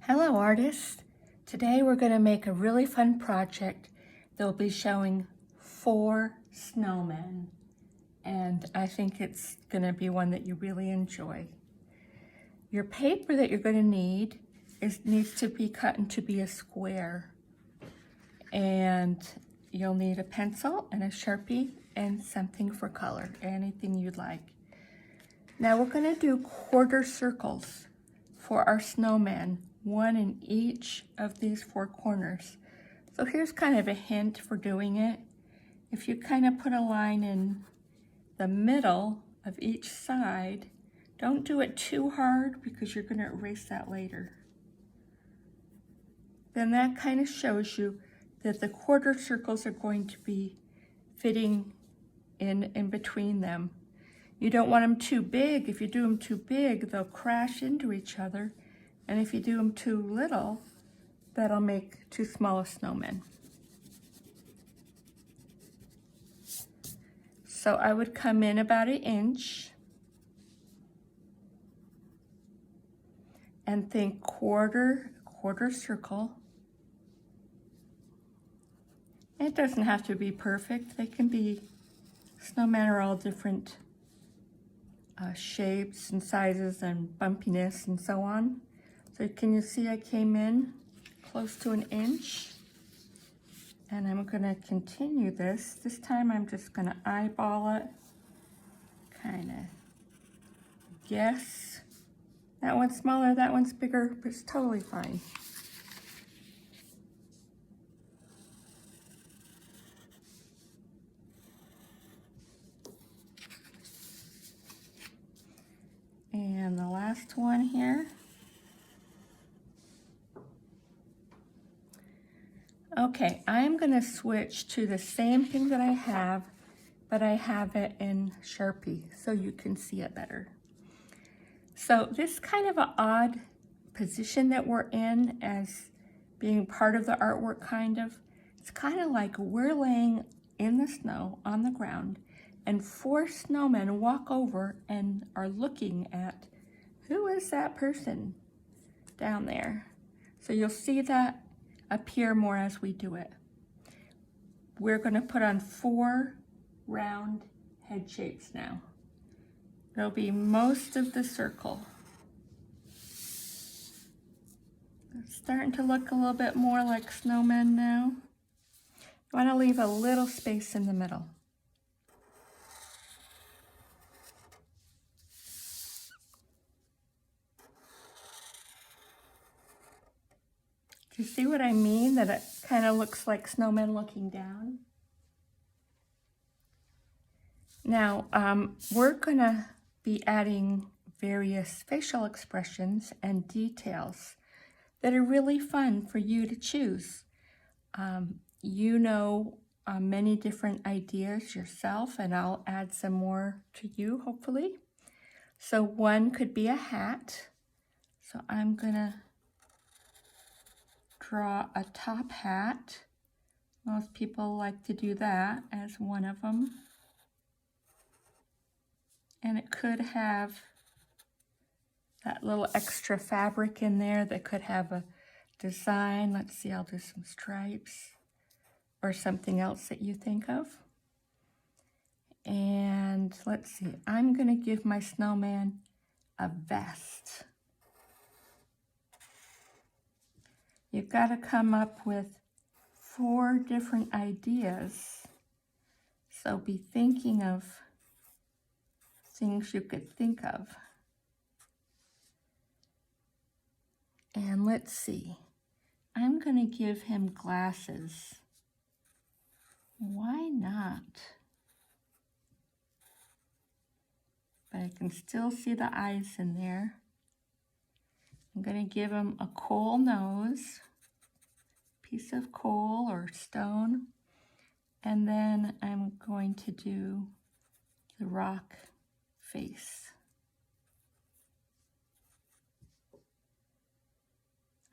Hello artists! Today we're going to make a really fun project that will be showing 4 snowmen, and I think it's going to be one that you really enjoy. Your paper that you're going to need needs to be cut into be a square, and you'll need a pencil and a Sharpie and something for color, anything you'd like. Now we're going to do quarter circles for our snowman, 1 in each of these 4 corners. So here's kind of a hint for doing it. If you kind of put a line in the middle of each side, don't do it too hard because you're going to erase that later. Then that kind of shows you that the quarter circles are going to be fitting in between them. You don't want them too big. If you do them too big, they'll crash into each other. And if you do them too little, that'll make too small a snowman. So I would come in about 1 inch and think quarter circle. It doesn't have to be perfect. They can be, snowmen are all different shapes and sizes and bumpiness and so on. So can you see I came in close to 1 inch? And I'm going to continue this. This time I'm just going to eyeball it, kind of guess. That one's smaller, that one's bigger, but it's totally fine. And the last one here. Okay, I'm going to switch to the same thing that I have, but I have it in Sharpie so you can see it better. So this kind of an odd position that we're in as being part of the artwork kind of. It's kind of like we're laying in the snow on the ground and 4 snowmen walk over and are looking at who is that person down there. So you'll see that appear more as we do it. We're going to put on 4 round head shapes now. There'll be most of the circle. It's starting to look a little bit more like snowmen now. You want to leave a little space in the middle. Do you see what I mean? That it kind of looks like snowmen looking down? Now, we're going to be adding various facial expressions and details that are really fun for you to choose. You know many different ideas yourself, and I'll add some more to you, hopefully. So one could be a hat. So I'm going to draw a top hat. Most people like to do that as one of them. And it could have that little extra fabric in there that could have a design. Let's see, I'll do some stripes or something else that you think of. And let's see, I'm going to give my snowman a vest. You've got to come up with 4 different ideas. So be thinking of things you could think of. And let's see, I'm going to give him glasses. Why not? But I can still see the eyes in there. I'm going to give him a coal nose, piece of coal or stone, and then I'm going to do the rock face.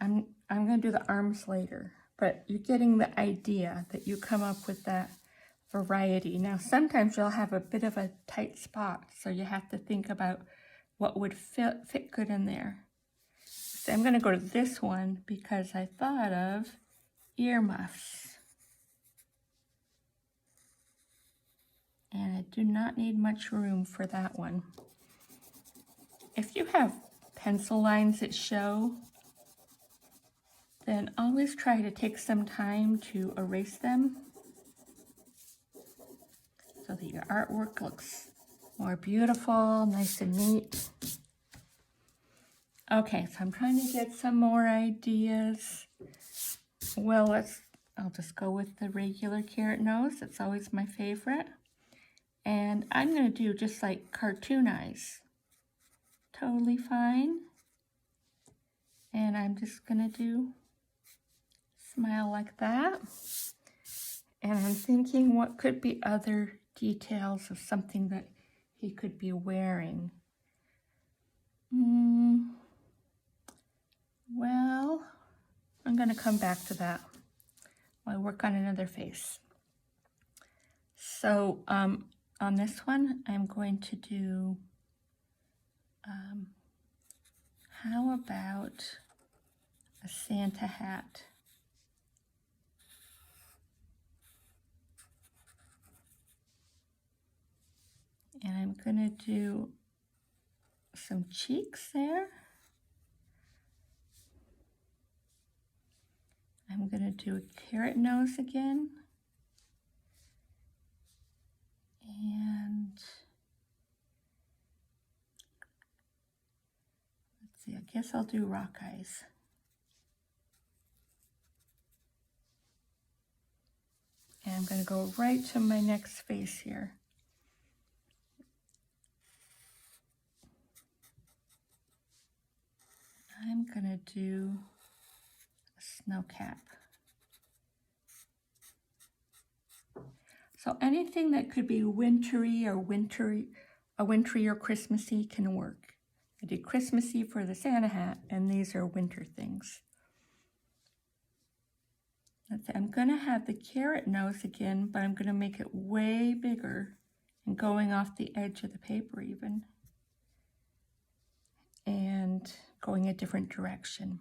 I'm going to do the arms later, but you're getting the idea that you come up with that variety. Now, sometimes you'll have a bit of a tight spot, so you have to think about what would fit good in there. So I'm gonna go to this one because I thought of earmuffs. And I do not need much room for that one. If you have pencil lines that show, then always try to take some time to erase them so that your artwork looks more beautiful, nice and neat. Okay, so I'm trying to get some more ideas. Well, I'll just go with the regular carrot nose. That's always my favorite. And I'm gonna do just like cartoon eyes. Totally fine. And I'm just gonna do smile like that. And I'm thinking what could be other details of something that he could be wearing. Well, I'm gonna come back to that while I work on another face. So on this one, I'm going to do, how about a Santa hat? And I'm gonna do some cheeks there. I'm gonna do a carrot nose again. And let's see, I guess I'll do rock eyes. And I'm gonna go right to my next face here. I'm gonna do a snow cap. So anything that could be wintry or Christmassy can work. I did Christmassy for the Santa hat, and these are winter things. I'm gonna have the carrot nose again, but I'm gonna make it way bigger and going off the edge of the paper even. And going a different direction.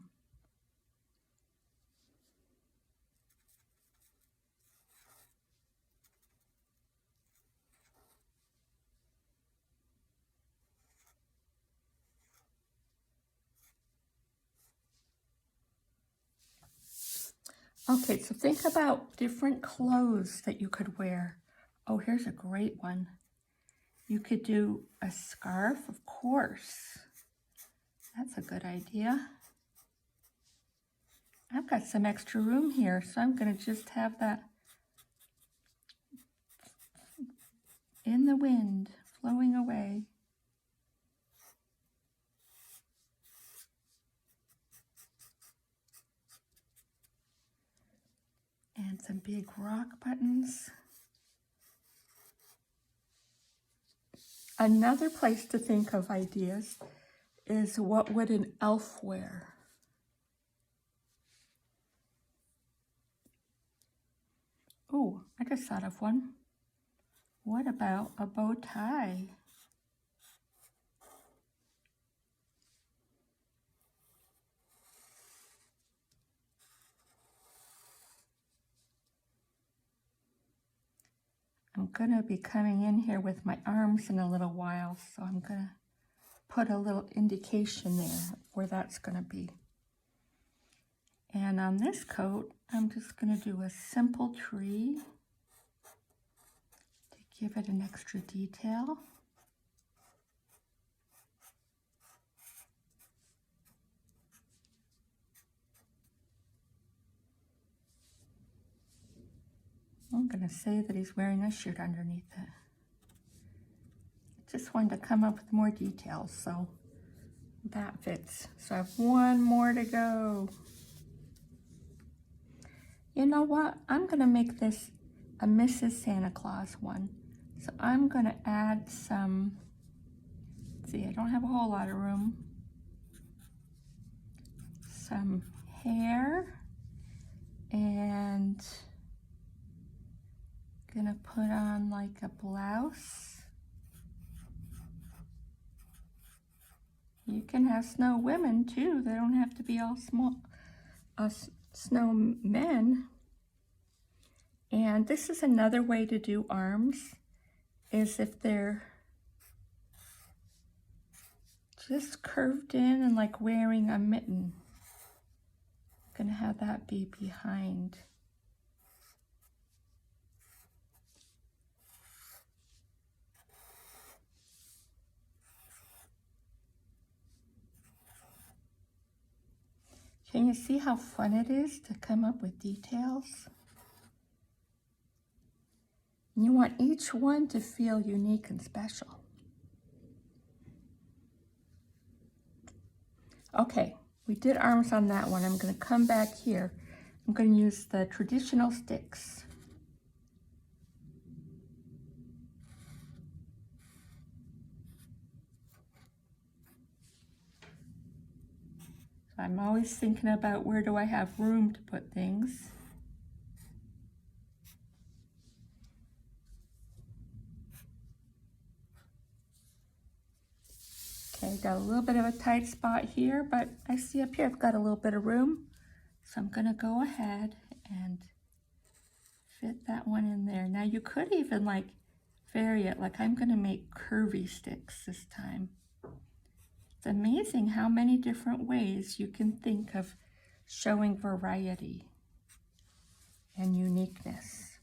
Okay, so think about different clothes that you could wear. Oh, here's a great one. You could do a scarf, of course. That's a good idea. I've got some extra room here, so I'm gonna just have that in the wind, flowing away. And some big rock buttons. Another place to think of ideas is what would an elf wear? Oh, I just thought of one. What about a bow tie? I'm gonna be coming in here with my arms in a little while, so I'm gonna put a little indication there where that's gonna be. And on this coat, I'm just gonna do a simple tree to give it an extra detail. I'm gonna say that he's wearing a shirt underneath it. Just wanted to come up with more details, so that fits. So I have one more to go. You know what? I'm gonna make this a Mrs. Santa Claus one. So I'm gonna add some, let's see, I don't have a whole lot of room. Some hair, and gonna put on like a blouse You can have snow women too. They don't have to be all small snowmen. And this is another way to do arms, is if they're just curved in and like wearing a mitten. I'm gonna have that be behind. Can you see how fun it is to come up with details? And you want each one to feel unique and special. Okay, we did arms on that one. I'm going to come back here. I'm going to use the traditional sticks. So I'm always thinking about where do I have room to put things. Okay, got a little bit of a tight spot here, but I see up here I've got a little bit of room. So I'm gonna go ahead and fit that one in there. Now you could even like vary it, like I'm gonna make curvy sticks this time. It's amazing how many different ways you can think of showing variety and uniqueness.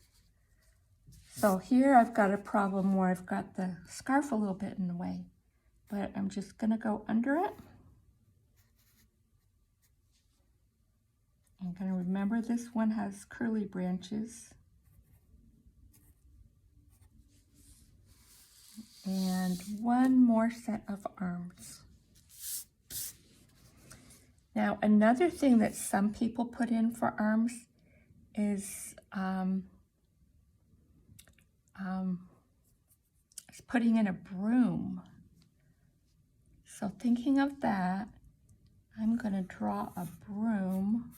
So here I've got a problem where I've got the scarf a little bit in the way, but I'm just gonna go under it. I'm gonna remember this one has curly branches. And one more set of arms. Now another thing that some people put in for arms is putting in a broom. So thinking of that, I'm going to draw a broom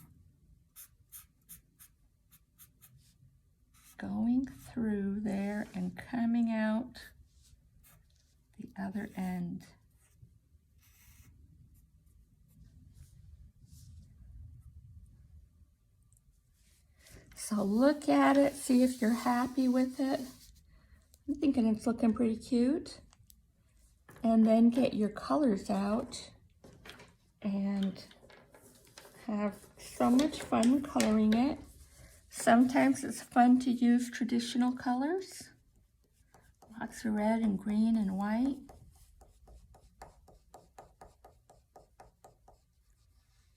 going through there and coming out the other end. So look at it, see if you're happy with it. I'm thinking it's looking pretty cute. And then get your colors out and have so much fun coloring it. Sometimes it's fun to use traditional colors. Lots of red and green and white.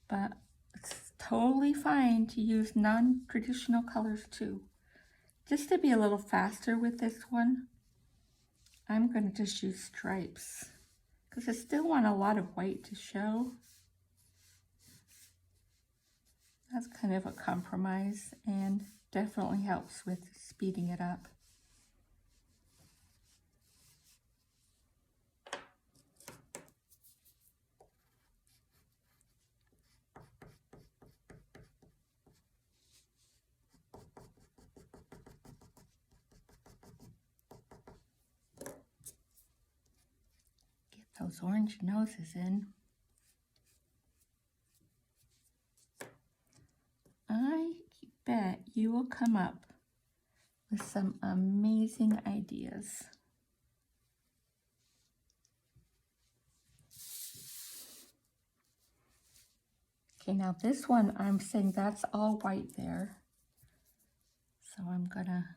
But it's totally fine to use non-traditional colors too. Just to be a little faster with this one, I'm going to just use stripes because I still want a lot of white to show. That's kind of a compromise and definitely helps with speeding it up. Get those orange noses in. I bet you will come up with some amazing ideas. Okay, now this one, I'm saying that's all white there. So I'm gonna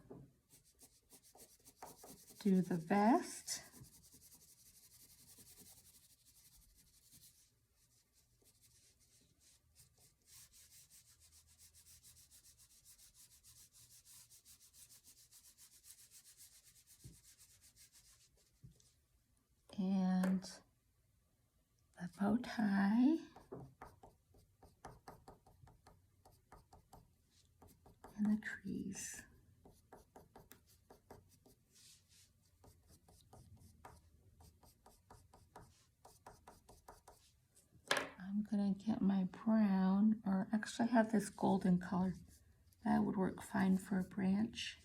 do the vest. And the bow tie. And the trees. I'm gonna get my brown, or actually I have this golden color. That would work fine for a branch.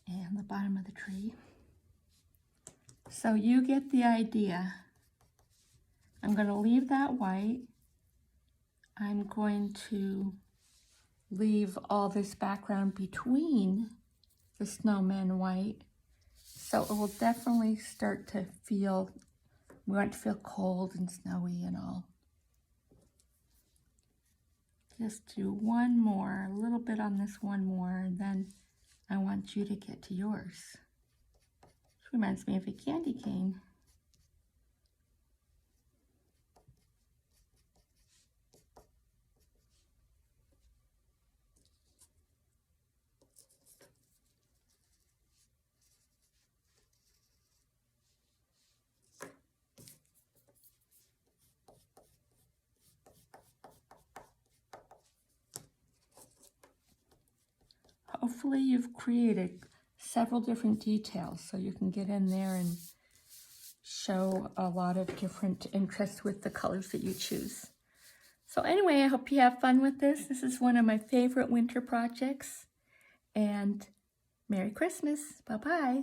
And the bottom of the tree. So you get the idea. I'm going to leave that white. I'm going to leave all this background between the snowman white. So it will definitely start to feel, we want it to feel cold and snowy and all. Just do one more, a little bit on this one more, and then I want you to get to yours. Which reminds me of a candy cane. Hopefully you've created several different details so you can get in there and show a lot of different interests with the colors that you choose. So anyway, I hope you have fun with this. This is one of my favorite winter projects. And Merry Christmas. Bye-bye.